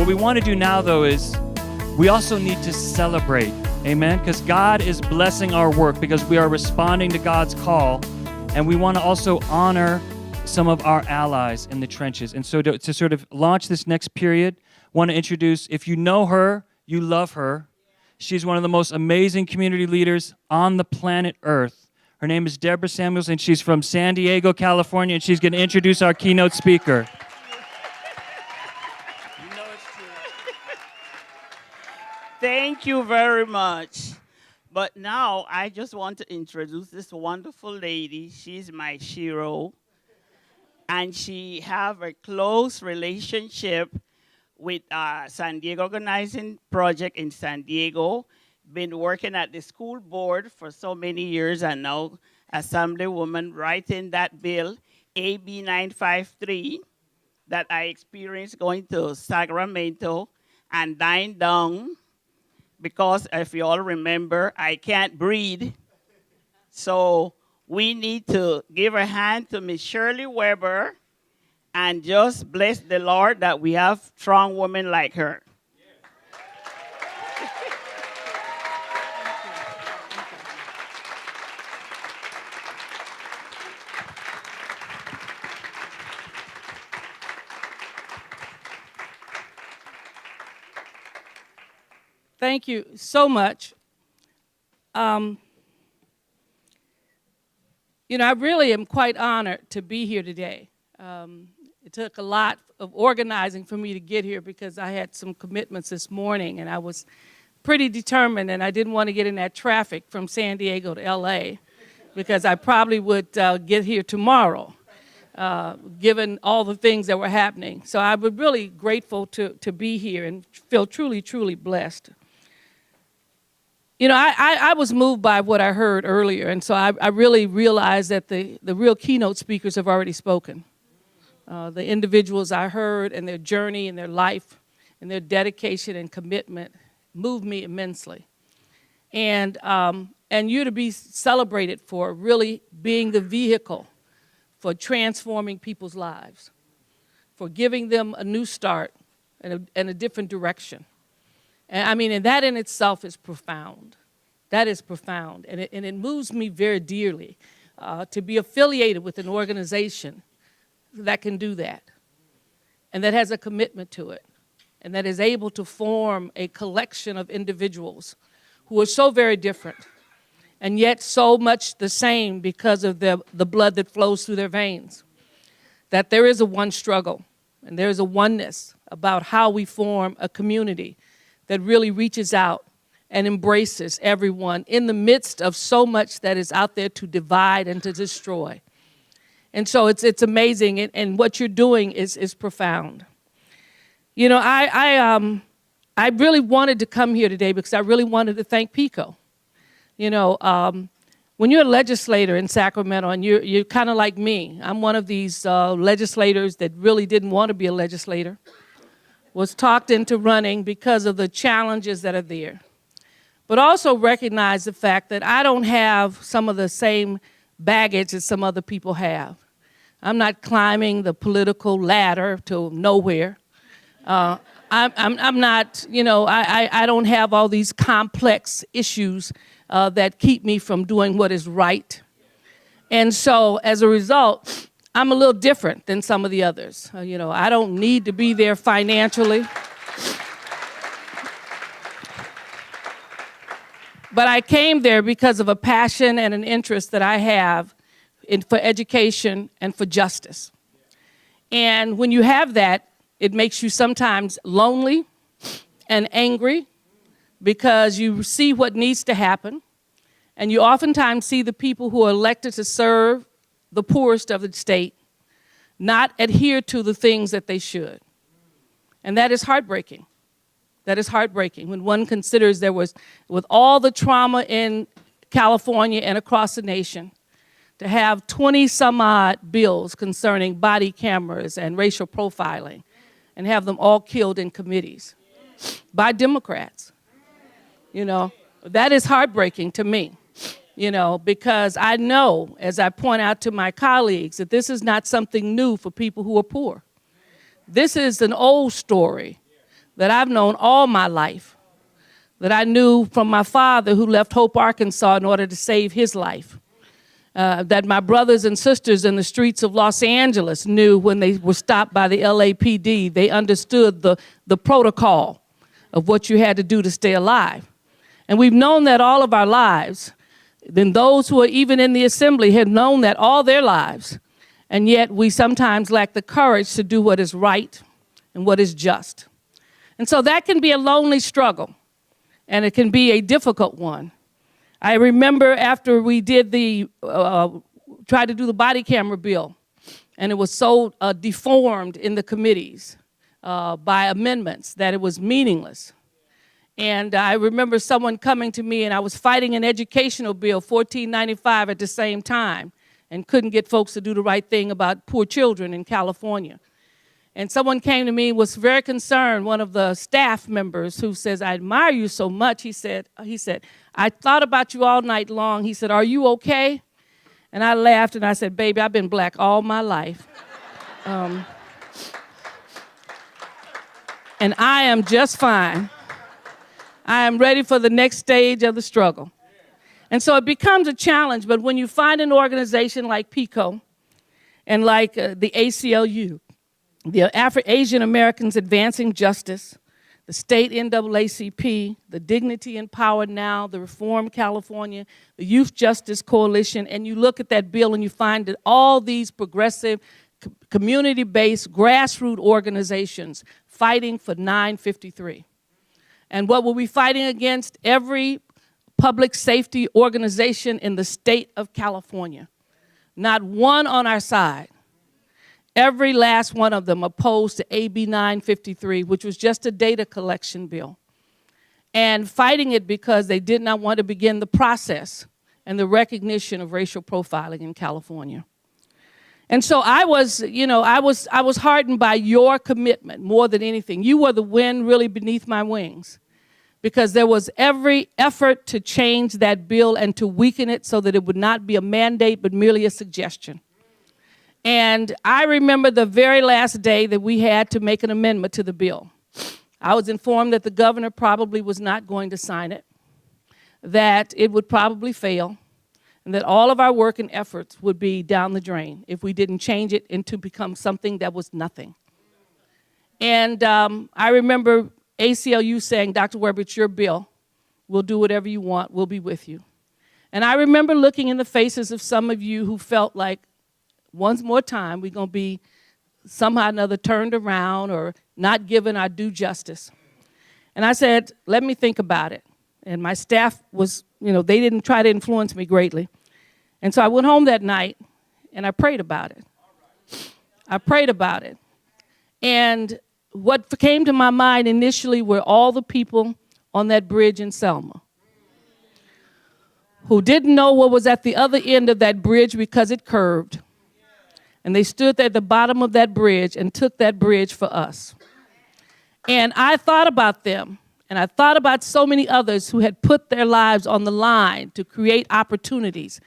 we want to do now, though, is we also need to celebrate. Amen? Because God is blessing our work because we are responding to God's call. And we want to also honor some of our allies in the trenches. And so to sort of launch this next period, I want to introduce, if you know her, you love her. She's one of the most amazing community leaders on the planet Earth. Her name is Deborah Samuels, and she's from San Diego, California, and she's going to introduce our keynote speaker. You know it's true. Thank you very much. But now I just want to introduce this wonderful lady. She's my hero. And she have a close relationship with San Diego Organizing Project in San Diego. Been working at the school board for so many years, and now Assemblywoman writing that bill, AB 953, that I experienced going to Sacramento and dying down because, if you all remember, I can't breathe. So we need to give a hand to Miss Shirley Weber and just bless the Lord that we have strong women like her. Thank you so much. I really am quite honored to be here today. It took a lot of organizing for me to get here because I had some commitments this morning, and I was pretty determined, and I didn't want to get in that traffic from San Diego to LA because I probably would get here tomorrow, given all the things that were happening. So I was really grateful to be here and feel truly, truly blessed. I was moved by what I heard earlier, and so I really realized that the real keynote speakers have already spoken. The individuals I heard and their journey and their life and their dedication and commitment moved me immensely. And you're to be celebrated for really being the vehicle for transforming people's lives, for giving them a new start and a different direction. And that in itself is profound. That is profound. And it moves me very dearly to be affiliated with an organization that can do that and that has a commitment to it and that is able to form a collection of individuals who are so very different and yet so much the same because of the blood that flows through their veins. That there is a one struggle and there is a oneness about how we form a community that really reaches out and embraces everyone in the midst of so much that is out there to divide and to destroy. And so it's amazing, and what you're doing is profound. I really wanted to come here today because I really wanted to thank PICO. When you're a legislator in Sacramento, and you're kind of like me, I'm one of these legislators that really didn't want to be a legislator, was talked into running because of the challenges that are there. But also recognize the fact that I don't have some of the same baggage that some other people have. I'm not climbing the political ladder to nowhere. I'm not, I don't have all these complex issues that keep me from doing what is right. And so as a result, I'm a little different than some of the others. I don't need to be there financially. But I came there because of a passion and an interest that I have for education and for justice. And when you have that, it makes you sometimes lonely and angry because you see what needs to happen. And you oftentimes see the people who are elected to serve the poorest of the state not adhere to the things that they should. And that is heartbreaking. That is heartbreaking when one considers there was, with all the trauma in California and across the nation, to have 20-some-odd bills concerning body cameras and racial profiling and have them all killed in committees by Democrats. That is heartbreaking to me, because I know, as I point out to my colleagues, that this is not something new for people who are poor. This is an old story that I've known all my life, that I knew from my father who left Hope, Arkansas in order to save his life, that my brothers and sisters in the streets of Los Angeles knew when they were stopped by the LAPD. They understood the protocol of what you had to do to stay alive. And we've known that all of our lives. Then those who are even in the assembly have known that all their lives. And yet we sometimes lack the courage to do what is right and what is just. And so that can be a lonely struggle, and it can be a difficult one. I remember after we did tried to do the body camera bill, and it was so deformed in the committees by amendments that it was meaningless. And I remember someone coming to me, and I was fighting an educational bill, 1495, at the same time, and couldn't get folks to do the right thing about poor children in California. And someone came to me, was very concerned, one of the staff members, who says, I admire you so much. He said, I thought about you all night long. He said, are you okay? And I laughed, and I said, baby, I've been black all my life. And I am just fine. I am ready for the next stage of the struggle. And so it becomes a challenge, but when you find an organization like PICO and like the ACLU, the Asian Americans Advancing Justice, the state NAACP, the Dignity Empowered Now, the Reform California, the Youth Justice Coalition, and you look at that bill and you find that all these progressive, community-based, grassroots organizations fighting for 953. And what were we fighting against? Every public safety organization in the state of California. Not one on our side. Every last one of them opposed to AB 953, which was just a data collection bill. And fighting it because they did not want to begin the process and the recognition of racial profiling in California. And so I was heartened by your commitment more than anything. You were the wind really beneath my wings, because there was every effort to change that bill and to weaken it so that it would not be a mandate but merely a suggestion. And I remember the very last day that we had to make an amendment to the bill. I was informed that the governor probably was not going to sign it, that it would probably fail, and that all of our work and efforts would be down the drain if we didn't change it into become something that was nothing. And I remember ACLU saying, Dr. Weber, it's your bill. We'll do whatever you want. We'll be with you. And I remember looking in the faces of some of you who felt like, once more time, we're going to be somehow or another turned around or not given our due justice. And I said, let me think about it. And my staff was, they didn't try to influence me greatly. And so I went home that night, and I prayed about it. I prayed about it. And what came to my mind initially were all the people on that bridge in Selma who didn't know what was at the other end of that bridge because it curved. And they stood at the bottom of that bridge and took that bridge for us. And I thought about them, and I thought about so many others who had put their lives on the line to create opportunities.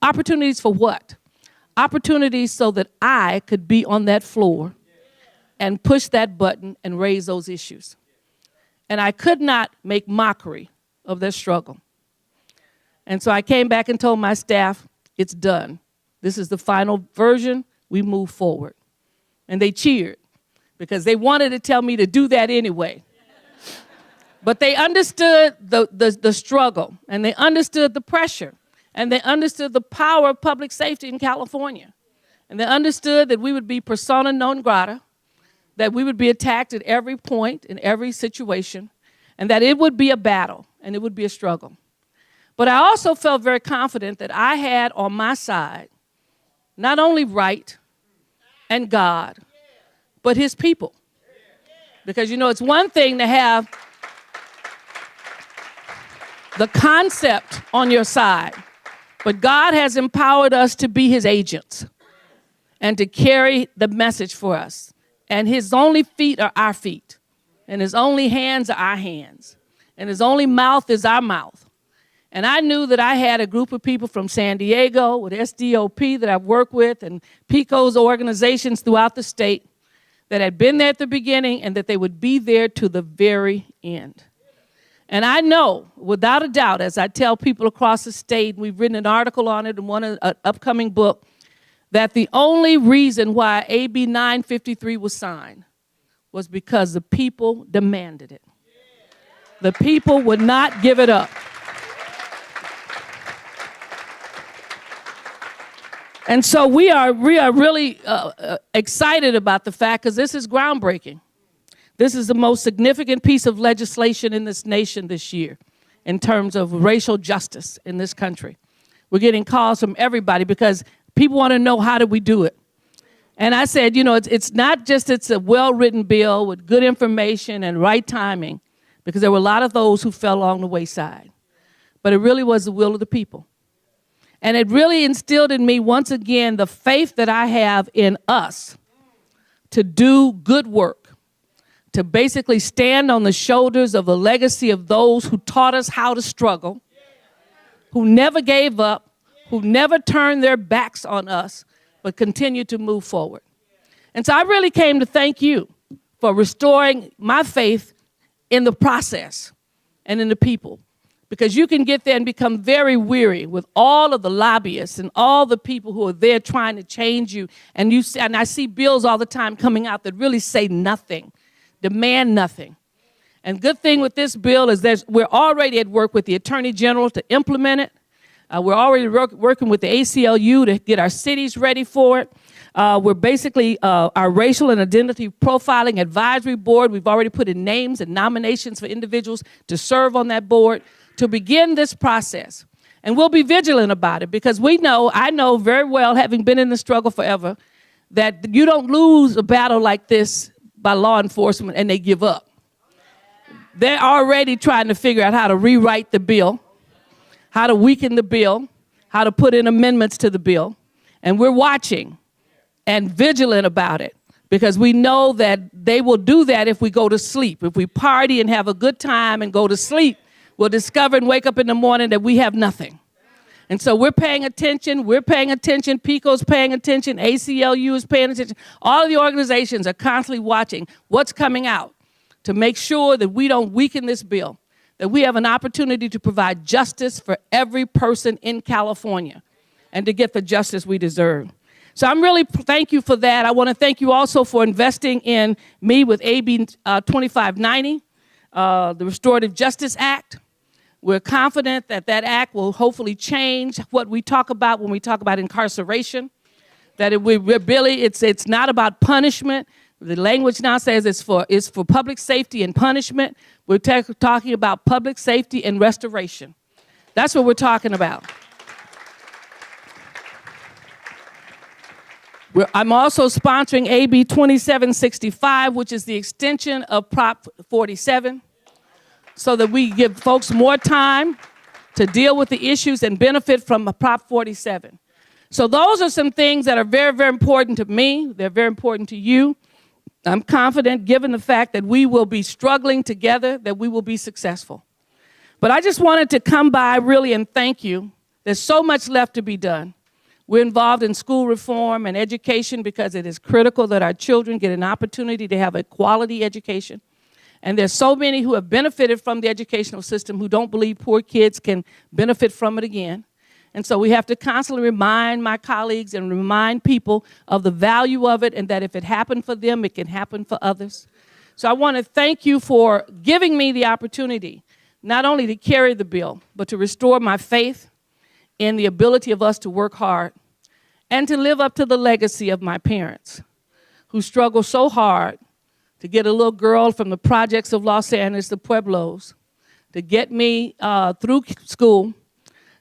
Opportunities for what? Opportunities so that I could be on that floor and push that button and raise those issues. And I could not make mockery of their struggle. And so I came back and told my staff, it's done. This is the final version. We move forward. And they cheered because they wanted to tell me to do that anyway. But they understood the struggle, and they understood the pressure, and they understood the power of public safety in California. And they understood that we would be persona non grata, that we would be attacked at every point, in every situation, and that it would be a battle, and it would be a struggle. But I also felt very confident that I had on my side not only right and God, but his people. Because, it's one thing to have the concept on your side, but God has empowered us to be his agents and to carry the message for us. And his only feet are our feet, and his only hands are our hands, and his only mouth is our mouth. And I knew that I had a group of people from San Diego with SDOP that I've worked with and PICO's organizations throughout the state that had been there at the beginning and that they would be there to the very end. And I know, without a doubt, as I tell people across the state, we've written an article on it in an upcoming book, that the only reason why AB 953 was signed was because the people demanded it. The people would not give it up. And so we are really excited about the fact, because this is groundbreaking. This is the most significant piece of legislation in this nation this year in terms of racial justice in this country. We're getting calls from everybody because people want to know, how do we do it? And I said, it's not just it's a well-written bill with good information and right timing, because there were a lot of those who fell along the wayside. But it really was the will of the people. And it really instilled in me, once again, the faith that I have in us to do good work, to basically stand on the shoulders of the legacy of those who taught us how to struggle, who never gave up, who never turned their backs on us, but continued to move forward. And so I really came to thank you for restoring my faith in the process and in the people. Because you can get there and become very weary with all of the lobbyists and all the people who are there trying to change you. And I see bills all the time coming out that really say nothing, demand nothing. And good thing with this bill is we're already at work with the Attorney General to implement it. We're already working with the ACLU to get our cities ready for it. We're basically our Racial and Identity Profiling Advisory Board. We've already put in names and nominations for individuals to serve on that board to begin this process. And we'll be vigilant about it, because I know very well, having been in the struggle forever, that you don't lose a battle like this by law enforcement and they give up. They're already trying to figure out how to rewrite the bill, how to weaken the bill, how to put in amendments to the bill. And we're watching and vigilant about it, because we know that they will do that if we go to sleep. If we party and have a good time and go to sleep, we'll discover and wake up in the morning that we have nothing. And so we're paying attention. PICO's paying attention. ACLU is paying attention. All of the organizations are constantly watching what's coming out to make sure that we don't weaken this bill, that we have an opportunity to provide justice for every person in California and to get the justice we deserve. So I'm really thank you for that. I want to thank you also for investing in me with AB 2590, the Restorative Justice Act. We're confident that that act will hopefully change what we talk about when we talk about incarceration, that it's not about punishment. The language now says it's for public safety and punishment. We're talking about public safety and restoration. That's what we're talking about. I'm also sponsoring AB 2765, which is the extension of Prop 47, so that we give folks more time to deal with the issues and benefit from Prop 47. So those are some things that are very, very important to me. They're very important to you. I'm confident, given the fact that we will be struggling together, that we will be successful. But I just wanted to come by really and thank you. There's so much left to be done. We're involved in school reform and education because it is critical that our children get an opportunity to have a quality education. And there's so many who have benefited from the educational system who don't believe poor kids can benefit from it again. And so we have to constantly remind my colleagues and remind people of the value of it, and that if it happened for them, it can happen for others. So I want to thank you for giving me the opportunity not only to carry the bill, but to restore my faith in the ability of us to work hard and to live up to the legacy of my parents, who struggled so hard to get a little girl from the projects of Los Angeles, the Pueblos, to get me through school,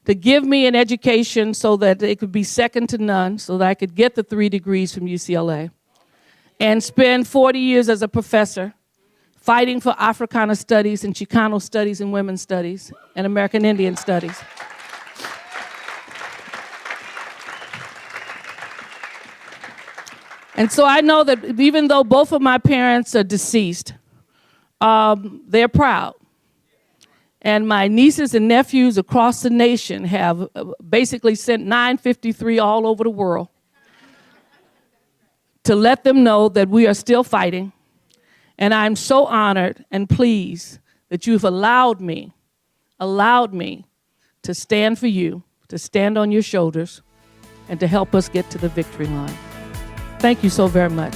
to give me an education so that it could be second to none, so that I could get the 3 degrees from UCLA, and spend 40 years as a professor fighting for Africana studies and Chicano studies and women's studies and American Indian studies. And so I know that even though both of my parents are deceased, they're proud. And my nieces and nephews across the nation have basically sent 953 all over the world to let them know that we are still fighting. And I'm so honored and pleased that you've allowed me to stand for you, to stand on your shoulders, and to help us get to the victory line. Thank you so very much.